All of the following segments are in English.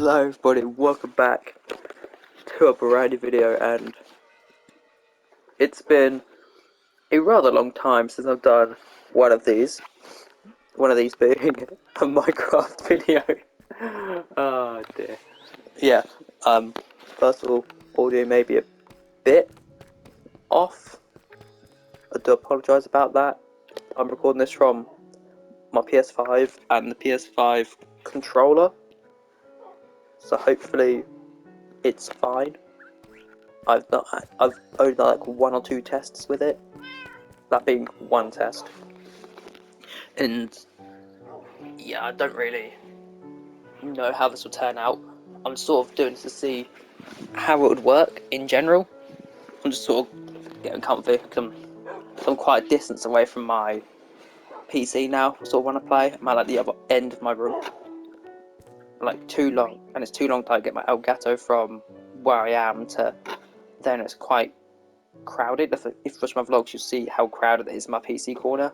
Hello everybody, welcome back to a brand new video, and it's been a rather long time since I've done one of these being a Minecraft video. Oh dear. Yeah, first of all, audio may be a bit off. I do apologise about that. I'm recording this from my PS5 and the PS5 controller, so hopefully it's fine. I've only done like one or two tests with it, that being one test, and yeah, I don't really know how this will turn out. I'm sort of doing this to see how it would work in general. I'm just sort of getting comfy because I'm quite a distance away from my PC now. Sort of when I play, I'm at like the other end of my room, like too long, and it's too long to get my Elgato from where I am to then. It's quite crowded. If you watch my vlogs, you'll see how crowded it is in my PC corner.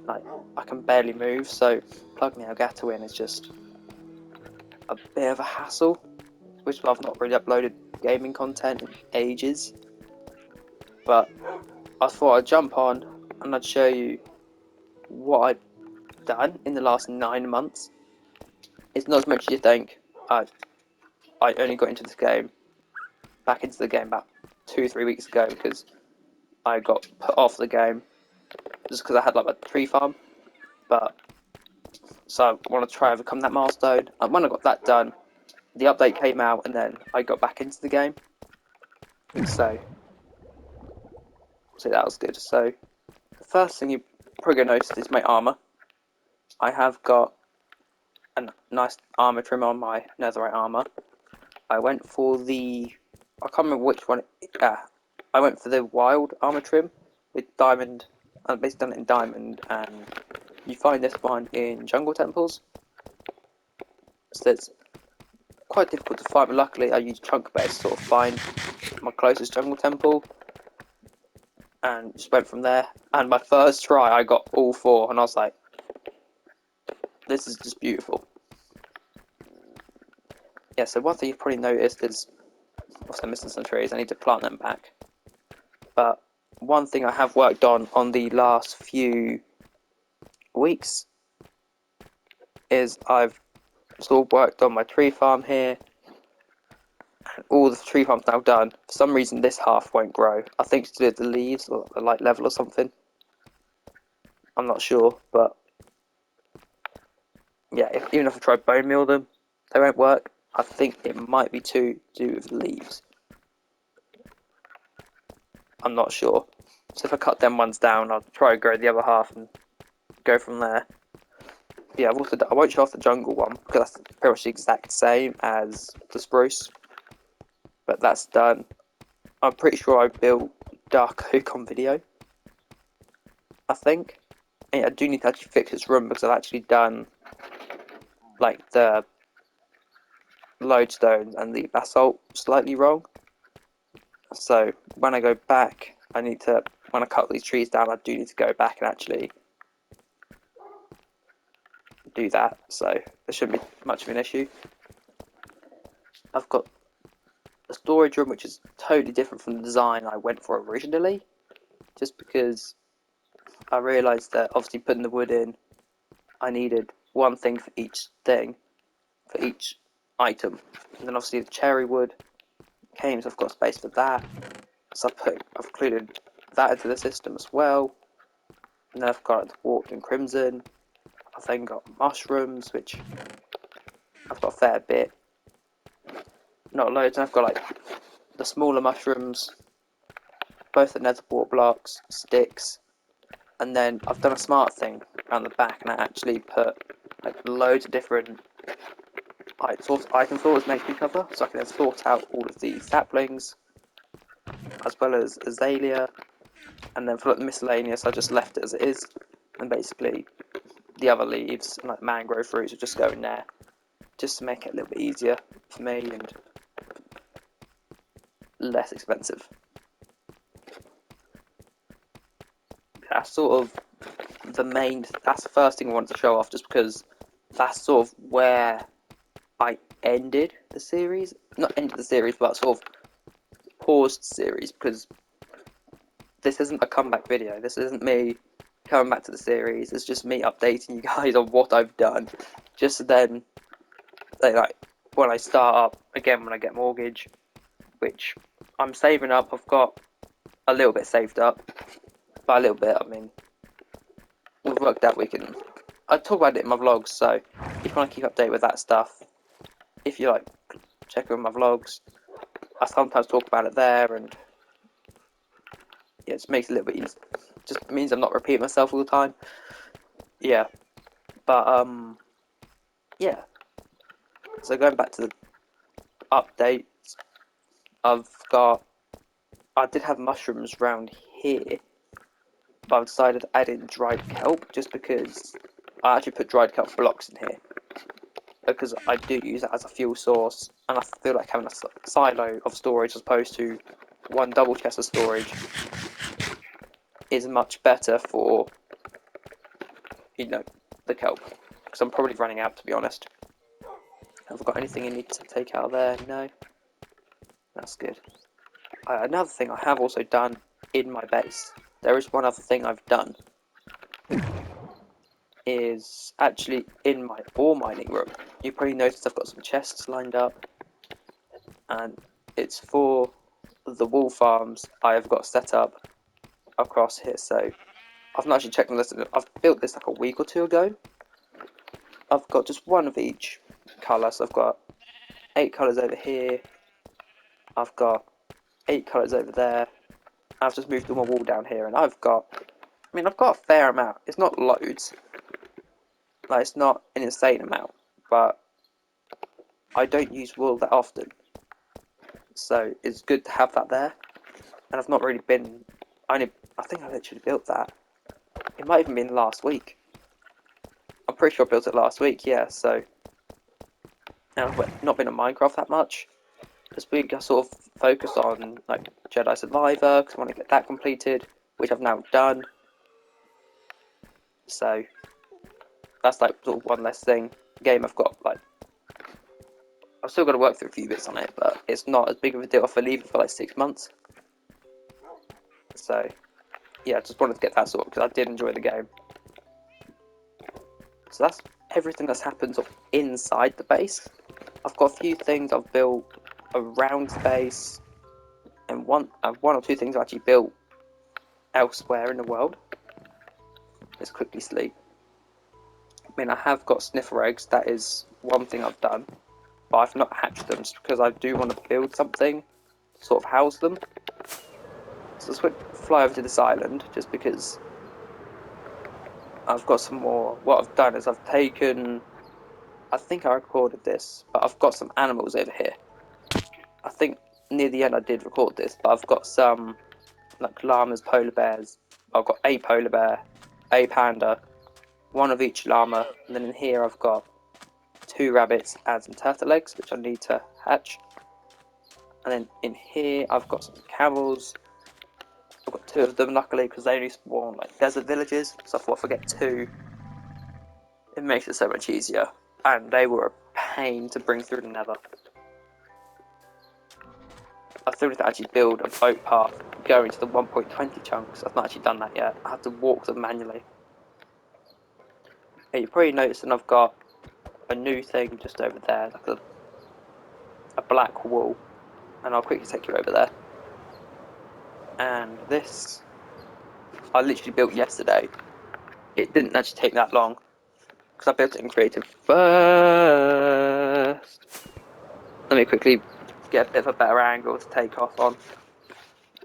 Like, I can barely move, so plugging the Elgato in is just a bit of a hassle, which is why I've not really uploaded gaming content in ages. But I thought I'd jump on and I'd show you what I've done in the last 9 months. It's not as much as you think. I only got back into the game about 2-3 weeks ago, because I got put off the game just because I had like a tree farm. But so I want to try overcome that milestone. And when I got that done, the update came out, and then I got back into the game. So that was good. So the first thing you're probably gonna notice is my armor. I have got a nice armor trim on my netherite armor. I went for I can't remember which one. I went for the wild armor trim with diamond. I basically done it in diamond, and you find this one in jungle temples. So it's quite difficult to find, but luckily I used chunk base to sort of find my closest jungle temple, and just went from there. And my first try, I got all four, and I was like, this is just beautiful. Yeah, so one thing you've probably noticed is, also missing some trees. I need to plant them back. But one thing I have worked on the last few weeks is I've sort of worked on my tree farm here. And all the tree farm's now done. For some reason, this half won't grow. I think it's to do with the leaves or the light level or something. I'm not sure, but yeah, even if I try bone meal them, they won't work. I think it might be to do with the leaves. I'm not sure. So if I cut them ones down, I'll try to grow the other half and go from there. Yeah, I won't show off the jungle one because that's pretty much the exact same as the spruce, but that's done. I'm pretty sure I built dark oak on video, I think. And yeah, I do need to actually fix this room because I've actually done like the lodestone and the basalt slightly wrong. So when I go back, when I cut these trees down, I do need to go back and actually do that. So there shouldn't be much of an issue. I've got a storage room which is totally different from the design I went for originally, just because I realised that obviously putting the wood in, I needed one thing for each item, and then obviously the cherry wood came, so I've got space for that. So I've included that into the system as well. And then I've got the warped and crimson. I've then got mushrooms, which I've got a fair bit, not loads. And I've got like the smaller mushrooms, both the nether wart blocks, sticks, and then I've done a smart thing around the back, and I actually put like loads of different item sorters makes me cover, so I can then sort out all of the saplings as well as azalea. And then for the miscellaneous, I just left it as it is, and basically the other leaves and like mangrove fruits will just go in there, just to make it a little bit easier for me and less expensive. That's sort of that's the first thing I wanted to show off, just because that's sort of where I ended the series. Not ended the series, but sort of paused the series, because this isn't a comeback video. This isn't me coming back to the series. It's just me updating you guys on what I've done. Just so then, like, when I start up again, when I get mortgage, which I'm saving up. I've got a little bit saved up. By a little bit, I mean, we've worked out we can. I talk about it in my vlogs, so if you want to keep updated with that stuff, if you like, check out my vlogs. I sometimes talk about it there, and yeah, it just makes it a little bit easier. Just means I'm not repeating myself all the time. Yeah, but yeah. So going back to the updates, I did have mushrooms round here, but I've decided to add in dried kelp just because I actually put dried kelp blocks in here because I do use it as a fuel source, and I feel like having a silo of storage as opposed to one double chest of storage is much better for, you know, the kelp, because I'm probably running out, to be honest. Have I got anything I need to take out of there? No. That's good. Another thing I have also done in my base, there is one other thing I've done, is actually in my ore mining room. You probably noticed I've got some chests lined up, and it's for the wool farms I have got set up across here. So I've not actually checked on this. I've built this like a week or two ago. I've got just one of each colour, so I've got 8 colours over here. I've got 8 colours over there. I've just moved all my wool down here, and I've got a fair amount. It's not loads, like it's not an insane amount, but I don't use wool that often, so it's good to have that there. And I've not really been. I think I literally built that. It might even been last week. I'm pretty sure I built it last week. Yeah. So, and I've not been on Minecraft that much. This week I sort of focused on like Jedi Survivor because I want to get that completed, which I've now done. So that's like sort of one less thing. Game I've got like. I've still got to work through a few bits on it, but it's not as big of a deal if I leave it for like 6 months. So yeah, I just wanted to get that sorted because I did enjoy the game. So that's everything that's happened sort of inside the base. I've got a few things I've built around the base, and one or two things I actually built elsewhere in the world. Let's quickly sleep. I mean, I have got sniffer eggs. That is one thing I've done, but I've not hatched them just because I do want to build something to sort of house them. So let's fly over to this island just because I've got some more. What I've done is I've taken. I think I recorded this, but I've got some animals over here. I think near the end I did record this, but I've got some like llamas, polar bears. I've got a polar bear, a panda, one of each llama, and then in here I've got 2 rabbits and some turtle eggs, which I need to hatch. And then in here I've got some camels. I've got 2 of them, luckily, because they only spawn like desert villages. So I thought if I get 2, it makes it so much easier. And they were a pain to bring through the nether. I still need to actually build a boat path going to the 1.20 chunks. I've not actually done that yet. I have to walk them manually. Yeah, you've probably noticed that I've got a new thing just over there, like a black wall. And I'll quickly take you over there. And this, I literally built yesterday. It didn't actually take that long, because I built it in creative first. Let me quickly get a bit of a better angle to take off on.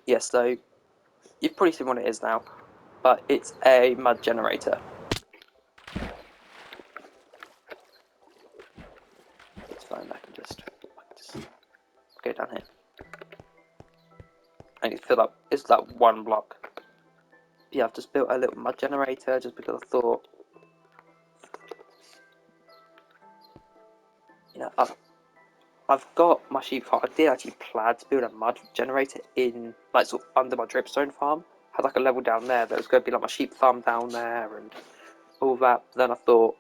Yes, so you've probably seen what it is now, but it's a mud generator. It's fine, I can just go down here. And you fill up, it's that one block. Yeah, I've just built a little mud generator just because I thought, you know, I've got my sheep farm. I did actually plan to build a mud generator in, like, sort of under my dripstone farm. Had like a level down there that was going to be like my sheep farm down there and all that. But then I thought,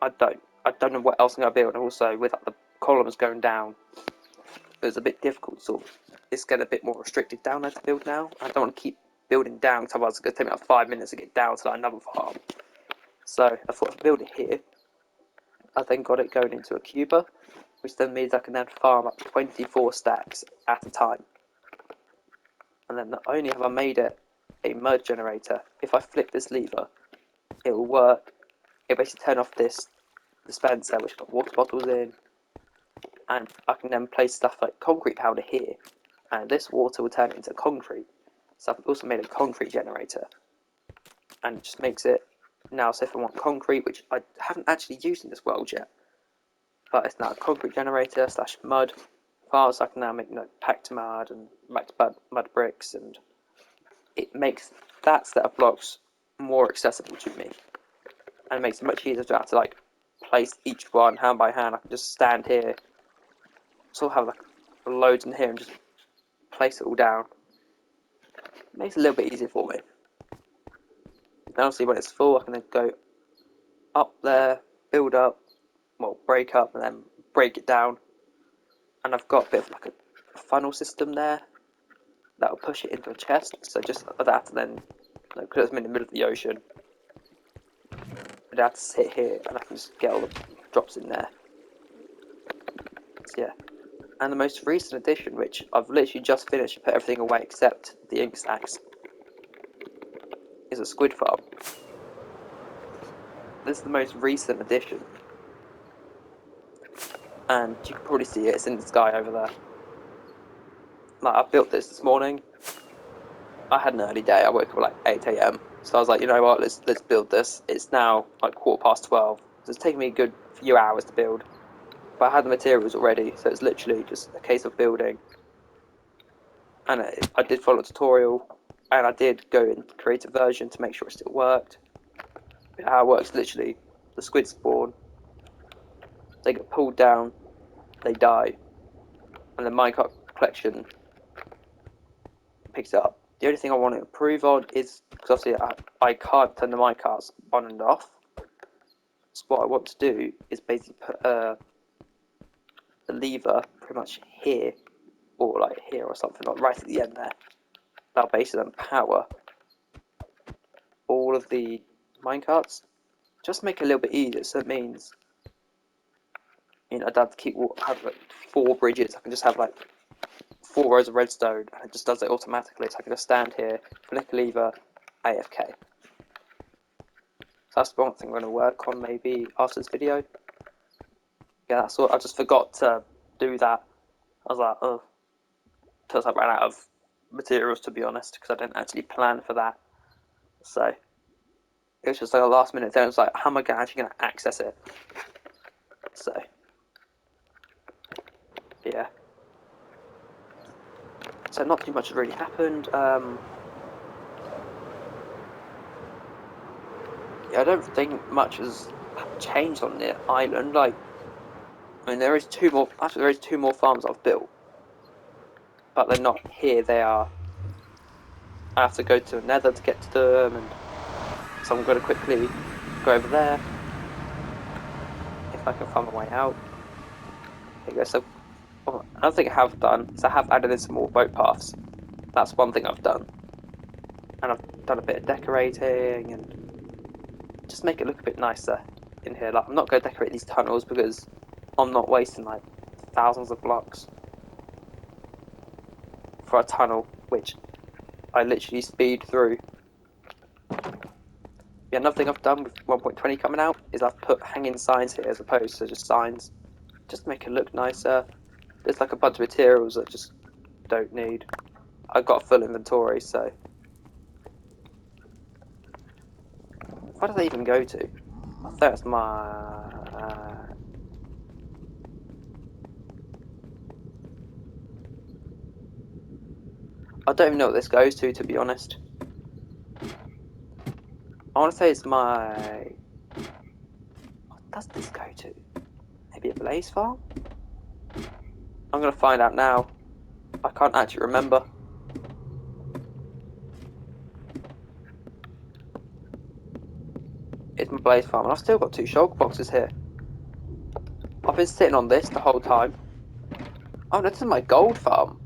I don't. I don't know what else I'm going to build. And also, with the columns going down, it's a bit difficult. So it's getting a bit more restricted down there to build now. I don't want to keep building down, because otherwise it's going to take me like 5 minutes to get down to like another farm. So I thought I'd build it here. I then got it going into a cuber, which then means I can then farm up 24 stacks at a time. And then not only have I made it a mud generator, if I flip this lever, it will work. It basically turn off this dispenser, which got water bottles in, and I can then place stuff like concrete powder here, and this water will turn it into concrete. So I've also made a concrete generator, and it just makes it now, so if I want concrete, which I haven't actually used in this world yet, but it's now a concrete generator / mud farm, so I can now make packed mud and mud bricks, and it makes that set of blocks more accessible to me, and it makes it much easier to have to like place each one hand by hand. I can just stand here, sort of have like loads in here, and just place it all down. It makes it a little bit easier for me. And obviously, when it's full, I can then go up there, build up, well, break up, and then break it down. And I've got a bit of like a funnel system there that will push it into a chest. So just that, and then because I'm in the middle of the ocean, I'd have to sit here and I can just get all the drops in there. So yeah. And the most recent addition, which I've literally just finished and put everything away except the ink stacks, is a squid farm. This is the most recent addition, and you can probably see it. It's in the sky over there. Like, I built this morning. I had an early day. I woke up at like 8 a.m. So I was like, you know what? Let's build this. It's now like 12:15. So it's taken me a good few hours to build, but I had the materials already. So it's literally just a case of building. And I did follow a tutorial, and I did go and create a version to make sure it still worked. How it works, literally, the squid spawn, they get pulled down, they die, and the minecart collection picks it up. The only thing I want to improve on is, because obviously I can't turn the minecarts on and off, so what I want to do is basically put the lever pretty much here, or like here or something, like right at the end there. That'll basically then power all of the minecarts. Just make it a little bit easier, so it means I don't have to have like 4 bridges. I can just have like 4 rows of redstone, and it just does it automatically. So I can just stand here, flick a lever, AFK. So that's one thing I'm going to work on maybe after this video. Yeah, that's what I just forgot to do that. I was like, oh, because I ran out of materials, to be honest, because I didn't actually plan for that. So it was just like a last minute thing. I was like, how am I actually going to access it? So yeah. So not too much has really happened. Yeah, I don't think much has changed on the island. Like, I mean, there is 2 more. Actually, there is 2 more farms I've built, but they're not here. They are. I have to go to the Nether to get to them, and so I'm going to quickly go over there if I can find my way out. There you go. So another thing I have done is I have added in some more boat paths. That's one thing I've done, and I've done a bit of decorating and just make it look a bit nicer in here. Like, I'm not going to decorate these tunnels because I'm not wasting like thousands of blocks for a tunnel, which I literally speed through. Yeah, another thing I've done with 1.20 coming out is I've put hanging signs here as opposed to just signs, just to make it look nicer. There's like a bunch of materials that just don't need. I've got a full inventory, so where do they even go to? I think that's my. I don't even know what this goes to be honest. I want to say it's my. What does this go to? Maybe a blaze farm? I'm going to find out now. I can't actually remember. It's my blaze farm, and I've still got 2 shulker boxes here. I've been sitting on this the whole time. Oh, no, this is my gold farm.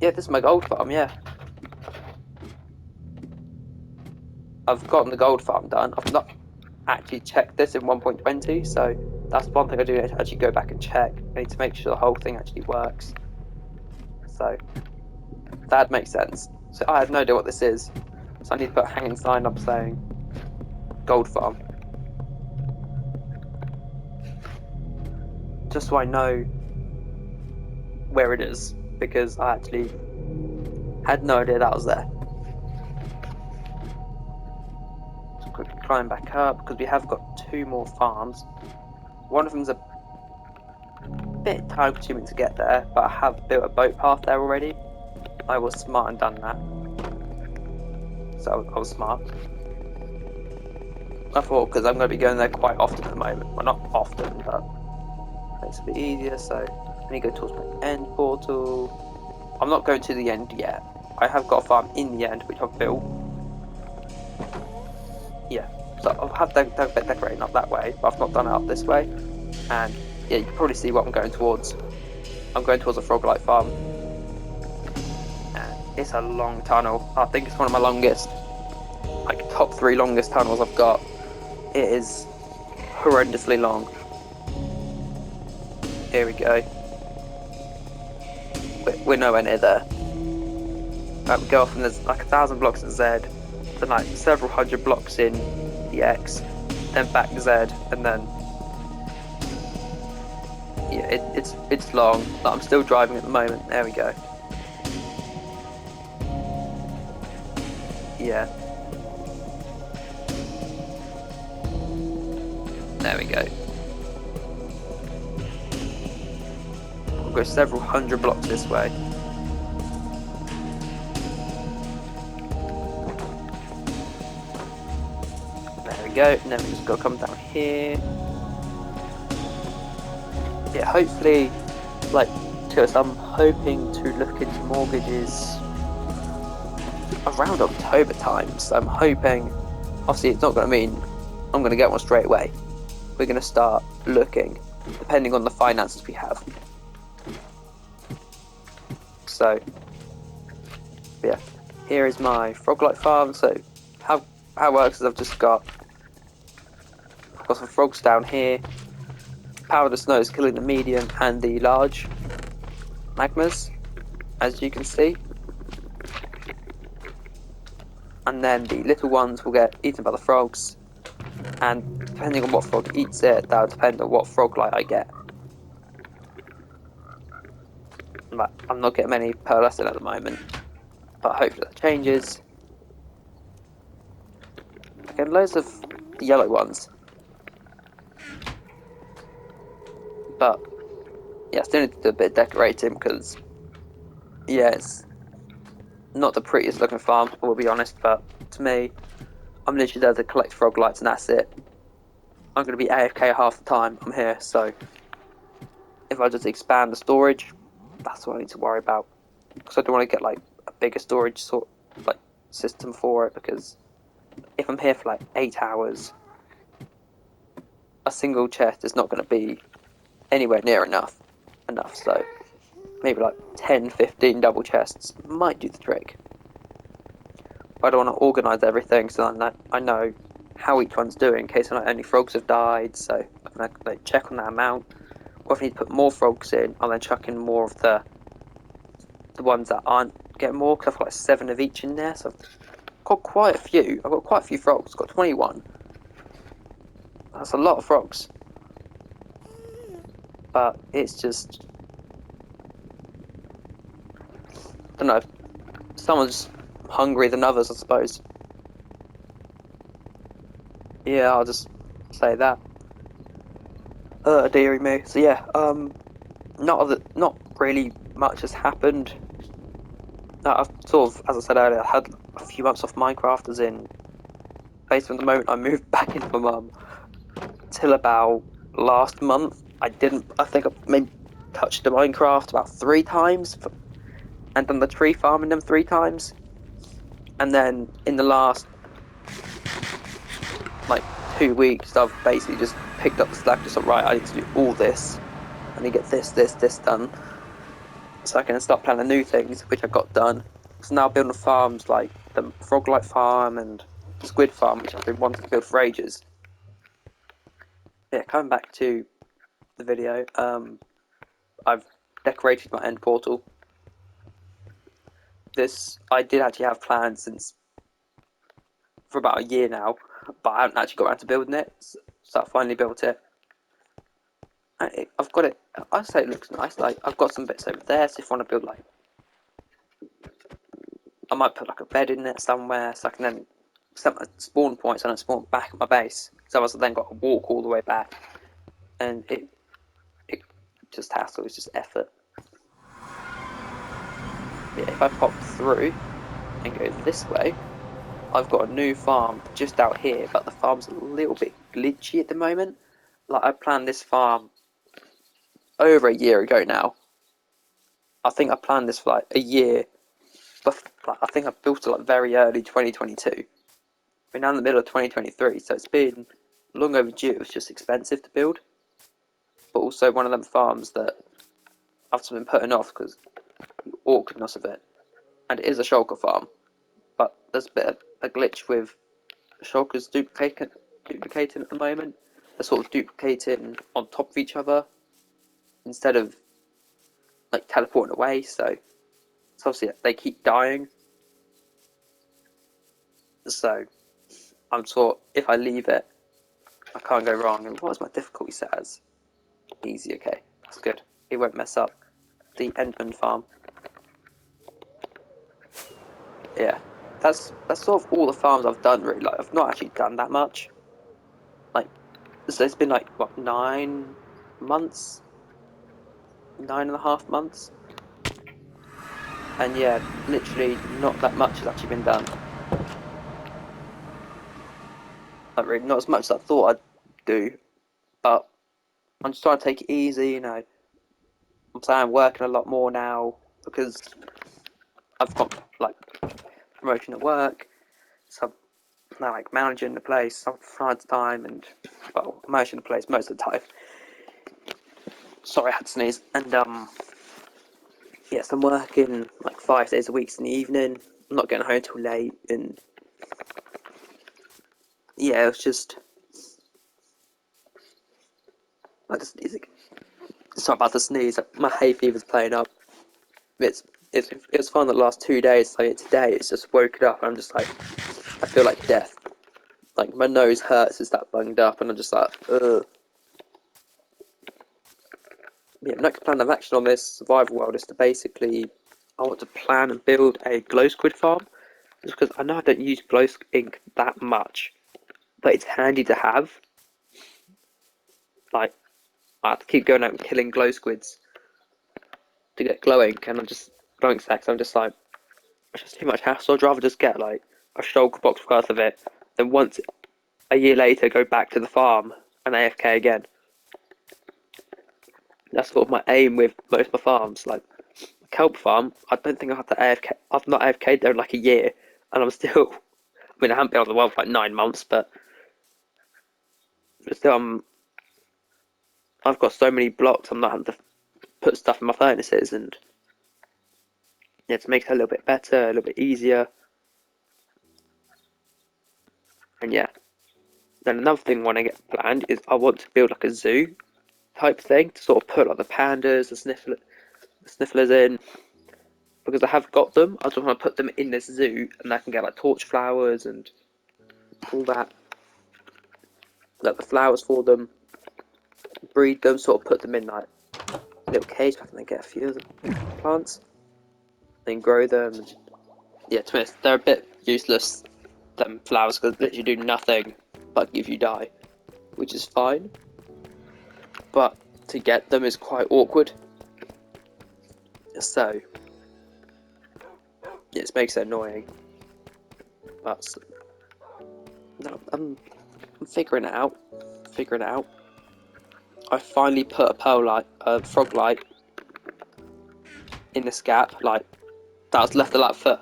Yeah, this is my gold farm, yeah. I've gotten the gold farm done. I've not actually checked this in 1.20, so that's one thing I do need to actually go back and check. I need to make sure the whole thing actually works. So, that makes sense. So I have no idea what this is. So I need to put a hanging sign up saying gold farm. Just so I know where it is, because I actually had no idea that was there. Just quickly climb back up, because we have got 2 more farms. One of them's a bit time consuming to get there, but I have built a boat path there already. I was smart and done that. So I was smart. I thought, because I'm going to be going there quite often at the moment. Well, not often, but makes it a bit easier. So I need to go towards my end portal. I'm not going to the end yet. I have got a farm in the end, which I've built. Yeah, so I'll have decorating up that way, but I've not done it up this way. And yeah, you can probably see what I'm going towards. I'm going towards a frog-like farm. And it's a long tunnel. I think it's one of my longest. Like, top 3 longest tunnels I've got. It is horrendously long. Here we go. We're nowhere near there. We go off and there's like 1,000 blocks in Z, then like several hundred blocks in the X, then back Z, and then yeah, it's long. But I'm still driving at the moment. There we go. Yeah. There we go. We'll go several hundred blocks this way. There we go, and then we just got to come down here. Yeah, hopefully, like, I'm hoping to look into mortgages around October time. So I'm hoping, obviously it's not going to mean I'm going to get one straight away. We're going to start looking, depending on the finances we have. So, yeah, here is my frog-like farm. So how it works is I've got some frogs down here. Power of the snow is killing the medium and the large magmas, as you can see. And then the little ones will get eaten by the frogs. And depending on what frog eats it, that'll depend on what frog light I get. I'm not getting many pearlescent at the moment, but hopefully that changes. I get loads of the yellow ones. But yeah, I still need to do a bit of decorating because yeah, it's not the prettiest looking farm, I will be honest, but to me, I'm literally there to collect frog lights and that's it. I'm going to be AFK half the time I'm here, so if I just expand the storage, that's what I need to worry about. Because I don't want to get like a bigger storage system for it, because if I'm here for like 8 hours, a single chest is not going to be anywhere near enough, so maybe like 10, 15 double chests might do the trick. But I don't want to organise everything so I know how each one's doing in case any frogs have died, so I can check on that amount. Or if I need to put more frogs in, I'll then chuck in more of the ones that aren't getting more, because I've got like 7 of each in there, so I've got quite a few. I've got quite a few frogs, I've got 21. That's a lot of frogs. But it's just, I don't know, someone's hungrier than others, I suppose. Yeah, I'll just say that. Dearie me. So yeah, not really much has happened. I've sort of, as I said earlier, had a few months off Minecraft, as in, based on the moment I moved back into my mum, till about last month. I think I maybe touched the Minecraft about 3 times, and done the tree farming them 3 times. And then in the last, like, 2 weeks, I've basically just picked up the slack, just like, right, I need to do all this. I need to get this done. So I can start planning new things, which I got done. So now building farms like the frog light farm and squid farm, which I've been wanting to build for ages. Yeah, coming back to the video, I've decorated my end portal. This, I did actually have plans since for about a year now, but I haven't actually got around to building it, so I finally built it. I've got it, I say it looks nice, like, I've got some bits over there, so if I want to build, like, I might put, like, a bed in it somewhere, so I can then set my spawn points, and I spawn back at my base, so I've then got to walk all the way back, and it just hassle, it's just effort. Yeah, if I pop through and go this way, I've got a new farm just out here, but the farm's a little bit glitchy at the moment. Like, I planned this farm over a year ago now. I think I planned this for like a year, but like, I think I built it like very early 2022. We're now in the middle of 2023, so it's been long overdue. It was just expensive to build, but also one of them farms that I've just been putting off because the awkwardness of it. And it is a shulker farm, but there's a bit of a glitch with shulkers duplicating at the moment. They're sort of duplicating on top of each other instead of like teleporting away. So obviously they keep dying. So I'm sort if I leave it, I can't go wrong. And what was my difficulty set as? Easy. Okay, that's good. It won't mess up the Endman farm. Yeah, that's sort of all the farms I've done really. Like I've not actually done that much. Like so it's been like what 9 months, 9.5 months. And yeah, literally not that much has actually been done. Like really, not as much as I thought I'd do, but I'm just trying to take it easy, you know. I'm saying I'm working a lot more now because I've got like promotion at work, so I'm now like managing the place from time to time, and well, managing the place most of the time. Sorry, I had to sneeze. And yes, I'm working like 5 days a week in the evening. I'm not getting home till late, and yeah, it was just I just sorry about the sneeze. My hay fever's playing up. It's it's fun the last 2 days. Like today, it's just woken up and I'm just like I feel like death. Like my nose hurts. It's that bunged up, and I'm just like ugh. Yeah, my next plan of action on this survival world is to basically I want to plan and build a glow squid farm. Just because I know I don't use glow ink that much, but it's handy to have. Like I have to keep going out and killing glow squids to get glow ink, and I'm just glowing stacks. I'm just like it's just too much hassle. I'd rather just get like a shulker box worth of it, then once a year later go back to the farm and AFK again. That's sort of my aim with most of my farms. Like kelp farm, I don't think I have to AFK. I've not AFK'd there in like a year, and I'm still. I mean, I haven't been on the world for like 9 months, but still, I've got so many blocks. I'm not having to put stuff in my furnaces, and yeah, to make it a little bit better, a little bit easier, and yeah. Then another thing when I get planned is I want to build like a zoo type thing to sort of put like the pandas, the snifflers in, because I have got them. I just want to put them in this zoo, and I can get like torch flowers and all that, like the flowers for them, breed them, sort of put them in like little cage. I can then get a few of the plants, then grow them. And, yeah, to be honest, they're a bit useless. Them flowers because they literally do nothing but give you dye, which is fine. But to get them is quite awkward. So yeah, it makes it annoying. But no, I'm figuring it out. Figuring it out. I finally put a frog light in this gap. Like that was left a lot for.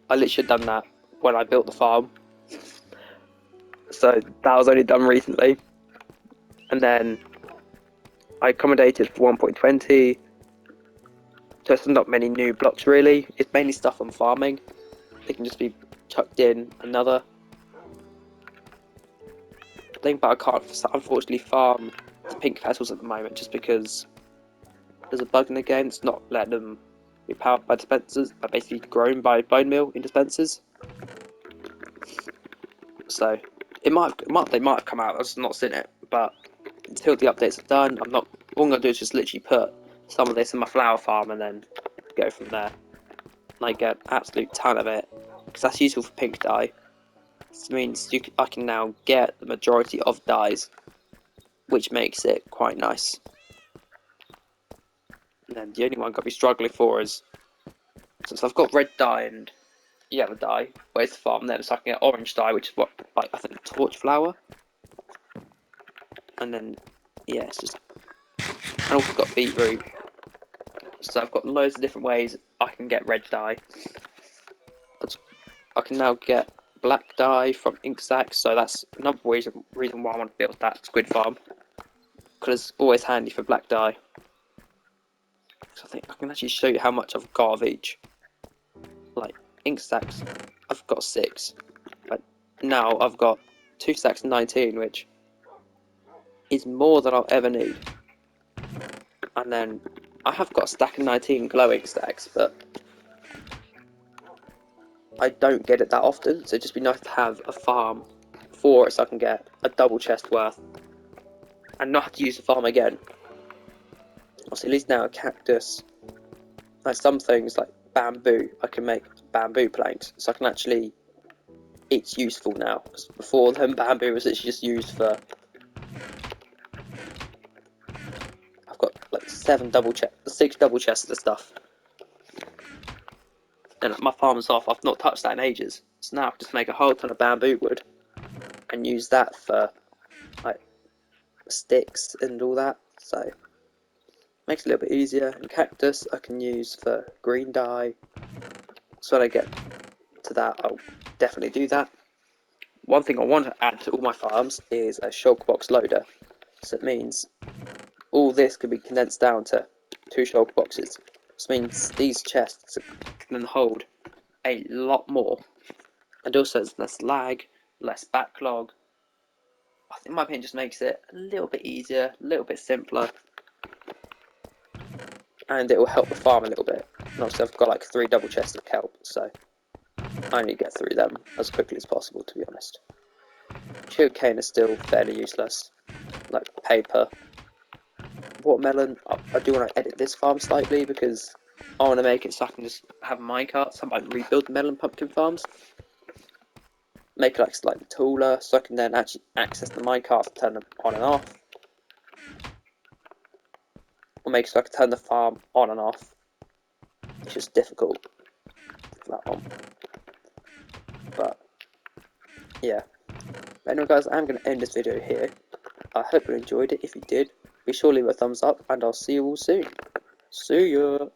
I literally done that when I built the farm. So that was only done recently. And then I accommodated for 1.20. So it's not many new blocks really. It's mainly stuff on farming. They can just be chucked in another thing, but I can't unfortunately farm the pink petals at the moment just because there's a bug in the game. It's not letting them be powered by dispensers, but basically grown by bone meal in dispensers. So they might have come out. I've just not seen it, but until the updates are done, I'm not. All I'm gonna do is just literally put some of this in my flower farm and then go from there. And I get an absolute ton of it because that's useful for pink dye. This means I can now get the majority of dyes, which makes it quite nice. And then the only one I'm gonna be struggling for is, since I've got red dye and yellow dye, where's the farm then? So I can get orange dye, which is what, like, I think torch flower. And then, yeah, it's just, and also got beetroot. So I've got loads of different ways I can get red dye. I can now get black dye from ink sacs, so that's another reason why I want to build that squid farm. Because it's always handy for black dye. So I think I can actually show you how much I've got of each. Like, ink sacs, I've got 6. But now I've got 2 stacks of 19, which is more than I'll ever need. And then I have got a stack of 19 glowing stacks, but I don't get it that often, so it'd just be nice to have a farm for it so I can get a double chest worth and not have to use the farm again. Also, at least now a cactus, like some things like bamboo, I can make bamboo planks, so I can actually, it's useful now, because before then bamboo was literally just used for, I've got like 6 double chests of stuff, and my farm's off, I've not touched that in ages, so now I can just make a whole ton of bamboo wood, and use that for, like, sticks and all that, so makes it a little bit easier. And cactus I can use for green dye, so when I get to that I'll definitely do that. One thing I want to add to all my farms is a shulk box loader, so it means all this can be condensed down to 2 shulk boxes. This means these chests can hold a lot more, and also there's less lag, less backlog. I think, in my opinion, just makes it a little bit easier, a little bit simpler, and it will help the farm a little bit. And obviously I've got like 3 double chests of kelp, so I need to get through them as quickly as possible, to be honest. Sugarcane is still fairly useless, like paper. Watermelon, I do want to edit this farm slightly because I want to make it so I can just have a minecart, so I might rebuild melon pumpkin farms. Make it like slightly taller so I can then actually access the minecart to turn them on and off. Or make it so I can turn the farm on and off. It's just difficult for that one. But yeah. But anyway guys, I'm going to end this video here. I hope you enjoyed it. If you did, be sure to leave a thumbs up and I'll see you all soon. See ya!